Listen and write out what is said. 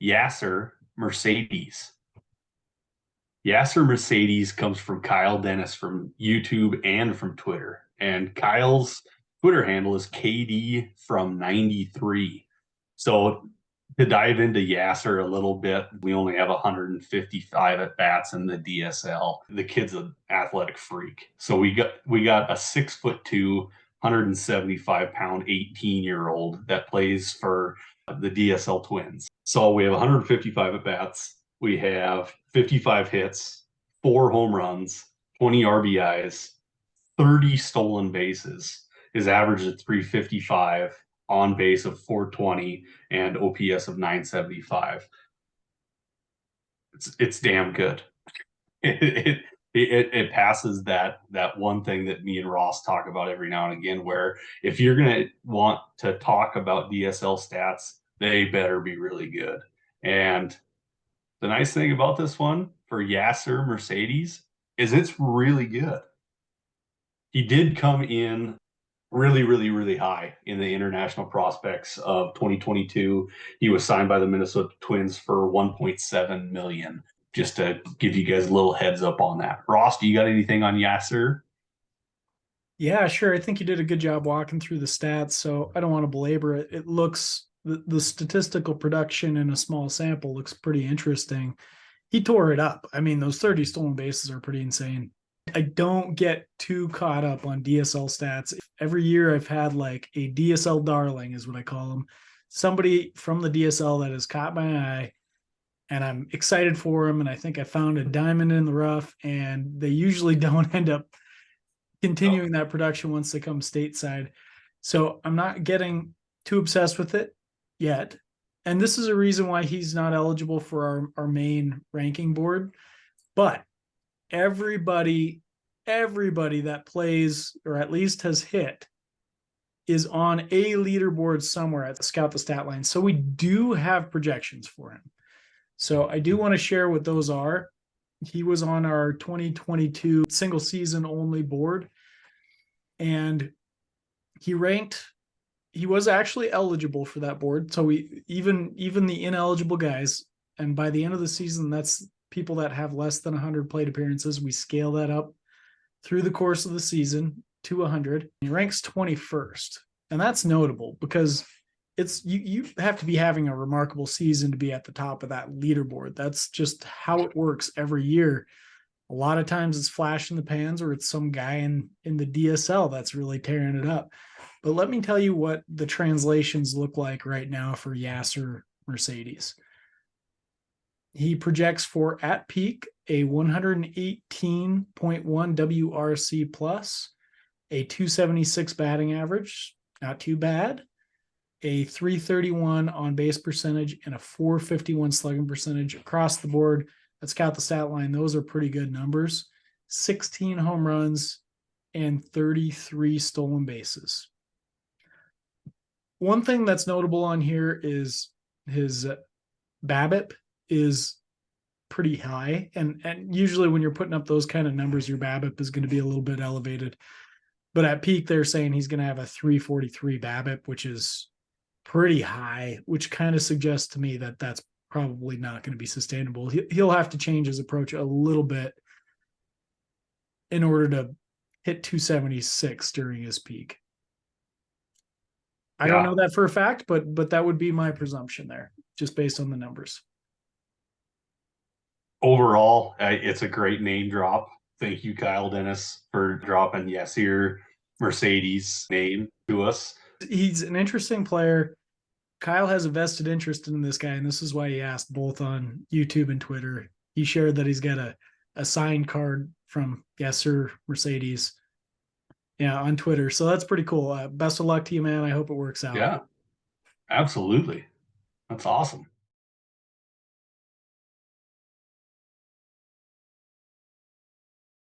Yasser Mercedes. Yasser Mercedes comes from Kyle Dennis from YouTube and from Twitter. And Kyle's Twitter handle is KD from 93. So to dive into Yasser a little bit, we only have 155 at bats in the DSL. The kid's an athletic freak. So we got a 6'2", 175-pound 18-year-old that plays for the DSL Twins. So we have 155 at bats. We have 55 hits, 4 home runs, 20 RBIs, 30 stolen bases. His average is 355, on base of 420, and OPS of 975. It's damn good. It passes that one thing that me and Ross talk about every now and again, where if you're gonna want to talk about DSL stats, they better be really good. And the nice thing about this one for Yasser Mercedes is it's really good. He did come in really, really, really high in the international prospects of 2022. He was signed by the Minnesota Twins for 1.7 million. Just to give you guys a little heads up on that. Ross, do you got anything on Yasser? Yeah, sure. I think you did a good job walking through the stats, so I don't want to belabor it. It looks the statistical production in a small sample looks pretty interesting. He tore it up. I mean, those 30 stolen bases are pretty insane. I don't get too caught up on DSL stats. Every year I've had like a DSL darling, is what I call them. Somebody from the DSL that has caught my eye, and I'm excited for them. And I think I found a diamond in the rough, and they usually don't end up continuing that production once they come stateside. So I'm not getting too obsessed with it yet. And this is a reason why he's not eligible for our main ranking board. But everybody that plays or at least has hit is on a leaderboard somewhere at the Scout the Statline. So we do have projections for him. So I do want to share what those are. He was on our 2022 single season only board, and he was actually eligible for that board. So we even the ineligible guys, and by the end of the season, that's people that have less than 100 plate appearances. We scale that up through the course of the season to 100. He ranks 21st, and that's notable because you have to be having a remarkable season to be at the top of that leaderboard. That's just how it works every year. A lot of times it's flash in the pans, or it's some guy in the DSL that's really tearing it up. But let me tell you what the translations look like right now for Yasser Mercedes. He projects for at peak a 118.1 WRC plus, a 276 batting average, not too bad, a 331 on base percentage, and a 451 slugging percentage across the board. Let's count the stat line. Those are pretty good numbers. 16 home runs and 33 stolen bases. One thing that's notable on here is his BABIP is pretty high. And usually when you're putting up those kind of numbers, your BABIP is going to be a little bit elevated. But at peak, they're saying he's going to have a 343 BABIP, which is pretty high, which kind of suggests to me that that's probably not going to be sustainable. He'll have to change his approach a little bit in order to hit 276 during his peak. I don't know that for a fact, but that would be my presumption there, just based on the numbers. Overall, it's a great name drop. Thank you, Kyle Dennis, for dropping Yasser Mercedes' name to us. He's an interesting player. Kyle has a vested interest in this guy, and this is why he asked both on YouTube and Twitter. He shared that he's got a signed card from Yasser Mercedes, on Twitter. So that's pretty cool. Best of luck to you, man. I hope it works out. Yeah, absolutely. That's awesome.